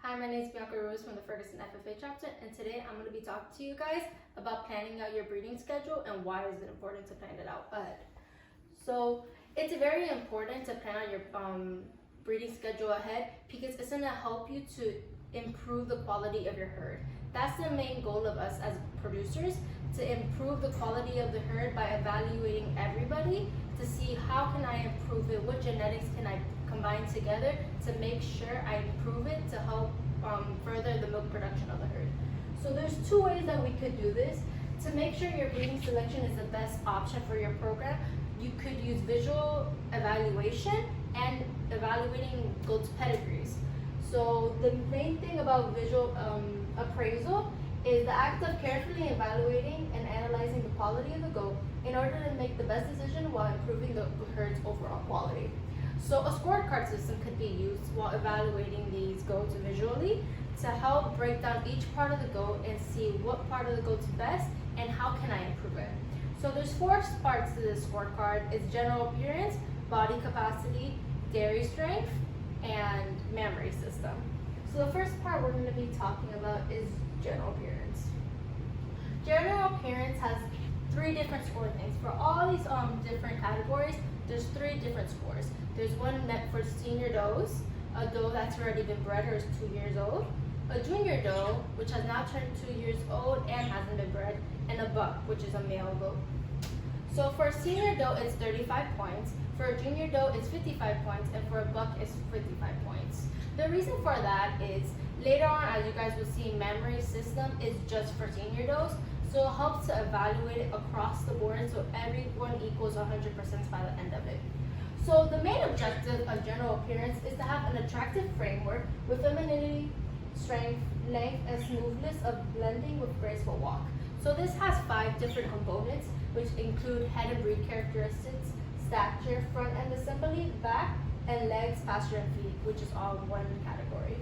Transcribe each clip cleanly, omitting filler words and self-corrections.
Hi, my name is Bianca Ruiz from the Ferguson FFA chapter, and today I'm going to be talking to you guys about planning out your breeding schedule and why is it important to plan it out ahead. So it's very important to plan out your breeding schedule ahead because it's going to help you to improve the quality of your herd. That's the main goal of us as producers, to improve the quality of the herd by evaluating everybody to see how can I improve it, what genetics can I combine together to make sure I improve it to help further the milk production of the herd. So there's two ways that we could do this. To make sure your breeding selection is the best option for your program, you could use visual evaluation and evaluating goats' pedigrees. So the main thing about visual appraisal is the act of carefully evaluating and analyzing the quality of the goat in order to make the best decision while improving the herd's overall quality. So a scorecard system could be used while evaluating these goats visually to help break down each part of the goat and see what part of the goat's best and how can I improve it. So there's four parts to this scorecard. It's general appearance, body capacity, dairy strength, and mammary system. So the first part we're going to be talking about is general appearance. General appearance has three different score things. For all these different categories, there's three different scores. There's one meant for senior does, a doe that's already been bred or is 2 years old, a junior doe, which has now turned 2 years old and hasn't been bred, and a buck, which is a male goat. So for a senior doe, it's 35 points. For a junior doe, it's 55 points, and for a buck, it's 55 points. The reason for that is later on, as you guys will see, mammary system is just for senior does, so it helps to evaluate it across the board so everyone equals 100% by the end of it. So the main objective of general appearance is to have an attractive framework with femininity, strength, length, and smoothness of blending with graceful walk. So this has 5 different components, which include head and breed characteristics, stature, front end assembly, back, and legs, posture, and feet, which is all one category.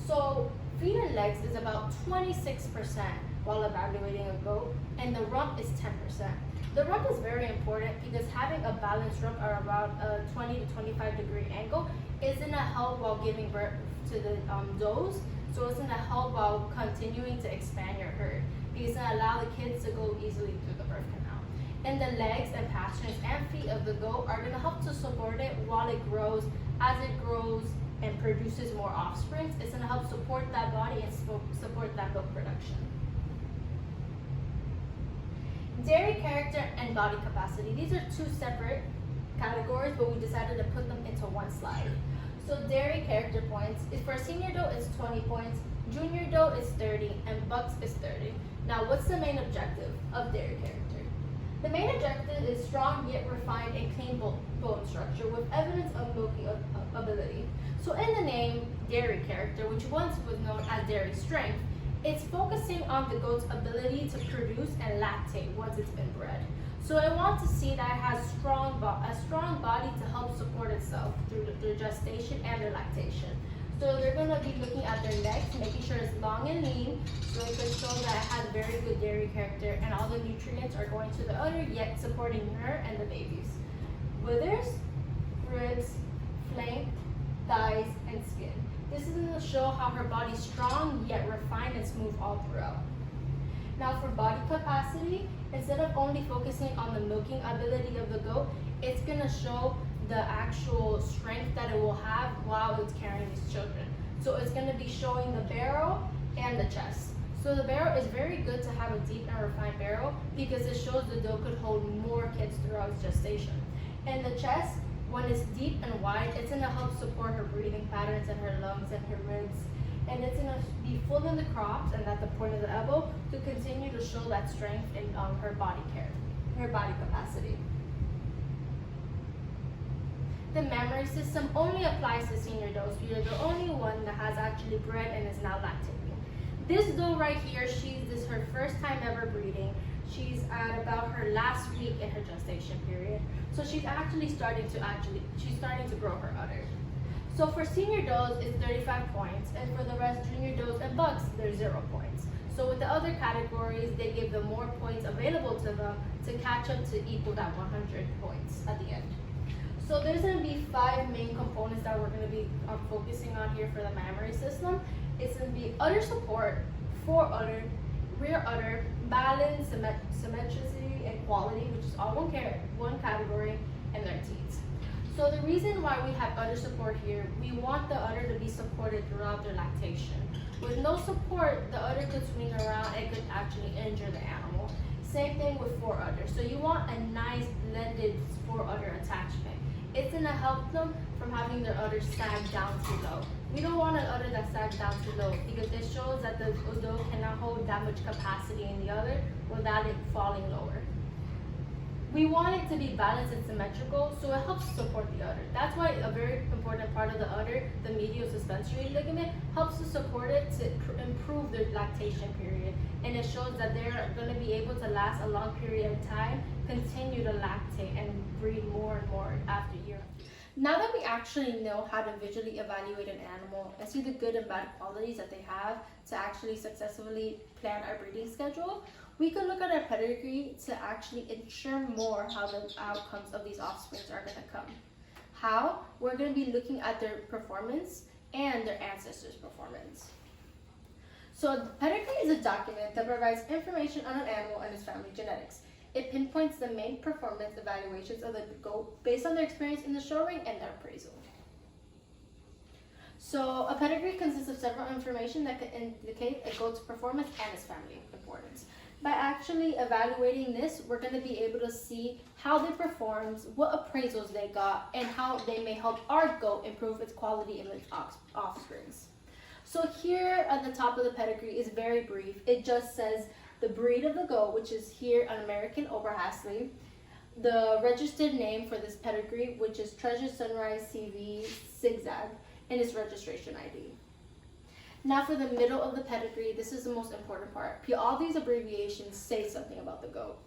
So feet and legs is about 26% while evaluating a goat, and the rump is 10%. The rump is very important because having a balanced rump or about a 20 to 25 degree angle is going to help while giving birth to the does. So it's going to help while continuing to expand your herd because it's going to allow the kids to go easily through the birth canal. And the legs and pasturing and feet of the goat are going to help to support it while it grows. As it grows and produces more offspring, it's going to help support that body and support that milk production. Dairy character and body capacity. These are two separate categories, but we decided to put them into one slide. So dairy character points is for a senior doe is 20 points, junior doe is 30, and bucks is 30. Now, what's the main objective of dairy character? The main objective is strong yet refined and clean bone structure with evidence of milking ability. So in the name dairy character, which once was known as dairy strength, it's focusing on the goat's ability to produce and lactate once it's been bred. So I want to see that it has a strong body to help support itself through the gestation and the lactation. So they're going to be looking at their legs, making sure it's long and lean, so it can show that it has very good dairy character and all the nutrients are going to the udder, yet supporting her and the babies. Withers, ribs, flank, thighs, and skin. This is going to show how her body's strong yet refined and smooth all throughout. Now for body capacity, instead of only focusing on the milking ability of the goat, it's going to show the actual strength that it will have while it's carrying its children. So it's going to be showing the barrel and the chest. So the barrel is very good to have a deep and refined barrel because it shows the doe could hold more kids throughout its gestation. And the chest, when it's deep and wide, it's going to help support her breathing patterns and her lungs and her ribs. And it's going to be full in the crops and at the point of the elbow to continue to show that strength in her body care, her body capacity. The mammary system only applies to senior does. You're the only one that has actually bred and is now lactating. This doe right here, this is her first time ever breeding. She's at about her last week in her gestation period. So she's actually starting to grow her udder. So for senior does, it's 35 points, and for the rest, junior does and bucks, they're 0 points. So with the other categories, they give them more points available to them to catch up to equal that 100 points at the end. So there's going to be 5 main components that we're going to be focusing on here for the mammary system. It's going to be udder support, fore udder, rear udder, balance, symmetry, and quality, which is all one category, and their teats. So the reason why we have udder support here, we want the udder to be supported throughout their lactation. With no support, the udder could swing around and could actually injure the animal. Same thing with fore udder. So you want a nice blended fore udder attachment. It's going to help them from having their udder sag down too low. We don't want an udder that sags down too low because it shows that the doe cannot hold that much capacity in the udder without it falling lower. We want it to be balanced and symmetrical, so it helps support the udder. That's why a very important part of the udder, the medial suspensory ligament, helps to support it to improve their lactation period. And it shows that they're going to be able to last a long period of time, continue to lactate, and breed more and more after year. Now that we actually know how to visually evaluate an animal and see the good and bad qualities that they have to actually successfully plan our breeding schedule, we could look at our pedigree to actually ensure more how the outcomes of these offspring are going to come. How? We're going to be looking at their performance and their ancestors' performance. So the pedigree is a document that provides information on an animal and its family genetics. It pinpoints the main performance evaluations of the goat based on their experience in the show ring and their appraisal. So a pedigree consists of several information that can indicate a goat's performance and its family importance. By actually evaluating this, we're going to be able to see how they performed, what appraisals they got, and how they may help our goat improve its quality and its offsprings. So here at the top of the pedigree is very brief. It just says the breed of the goat, which is here an American Oberhasli, the registered name for this pedigree, which is Treasure Sunrise CV Zigzag, and its registration ID. Now for the middle of the pedigree, this is the most important part. All these abbreviations say something about the goat.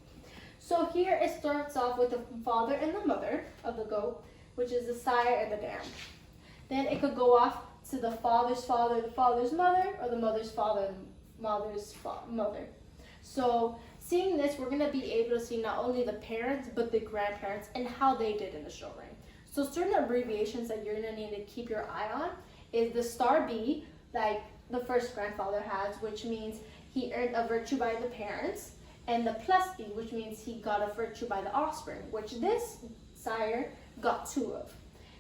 So here it starts off with the father and the mother of the goat, which is the sire and the dam. Then it could go off to the father's father, the father's mother, or the mother's father, the mother's mother. So seeing this, we're going to be able to see not only the parents, but the grandparents and how they did in the show ring. So certain abbreviations that you're going to need to keep your eye on is the star B, like the first grandfather has, which means he earned a virtue by the parents, and the plus B, which means he got a virtue by the offspring, which this sire got 2 of.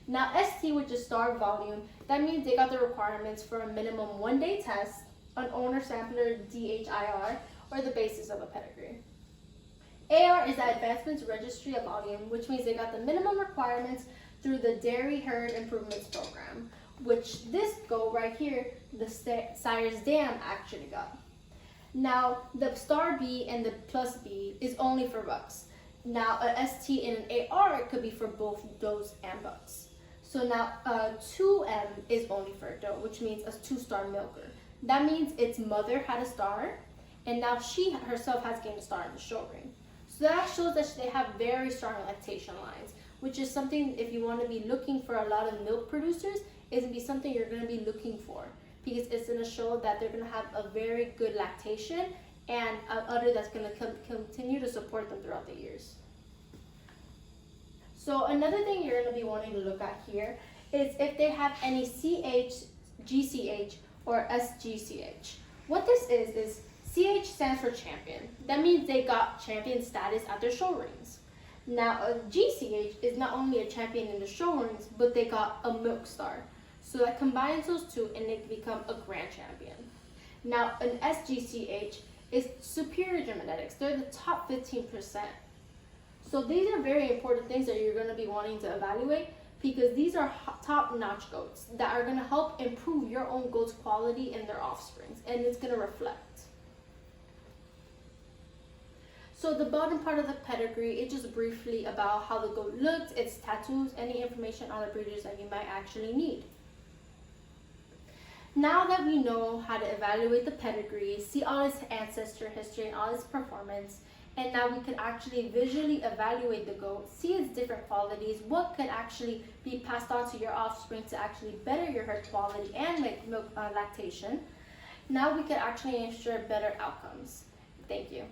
Now ST, which is star volume, that means they got the requirements for a minimum 1-day test, an owner sampler DHIR, or the basis of a pedigree. AR is the Advancements Registry of Volume, which means they got the minimum requirements through the Dairy Herd Improvements Program, which this goat right here, the sire's dam, actually got. Now, the star B and the plus B is only for bucks. Now, a ST and an AR could be for both does and bucks. So now, 2M is only for a doe, which means a 2-star milker. That means its mother had a star, and now she herself has gained a star in the show ring. So that shows that they have very strong lactation lines, which is something, if you want to be looking for a lot of milk producers, is going to be something you're going to be looking for, because it's going to show that they're going to have a very good lactation and an udder that's going to continue to support them throughout the years. So another thing you're going to be wanting to look at here is if they have any CH, GCH, or SGCH. What this is CH stands for champion. That means they got champion status at their show rings. Now a GCH is not only a champion in the show rings, but they got a milk star. So that combines those two and they become a grand champion. Now an SGCH is superior genetics. They're the top 15%. So these are very important things that you're going to be wanting to evaluate, because these are top-notch goats that are going to help improve your own goat's quality and their offsprings, and it's going to reflect. So the bottom part of the pedigree is just briefly about how the goat looks, its tattoos, any information on the breeders that you might actually need. Now that we know how to evaluate the pedigree, see all its ancestor history and all its performance, and now we can actually visually evaluate the goat, see its different qualities, what could actually be passed on to your offspring to actually better your herd quality and make milk lactation. Now we can actually ensure better outcomes. Thank you.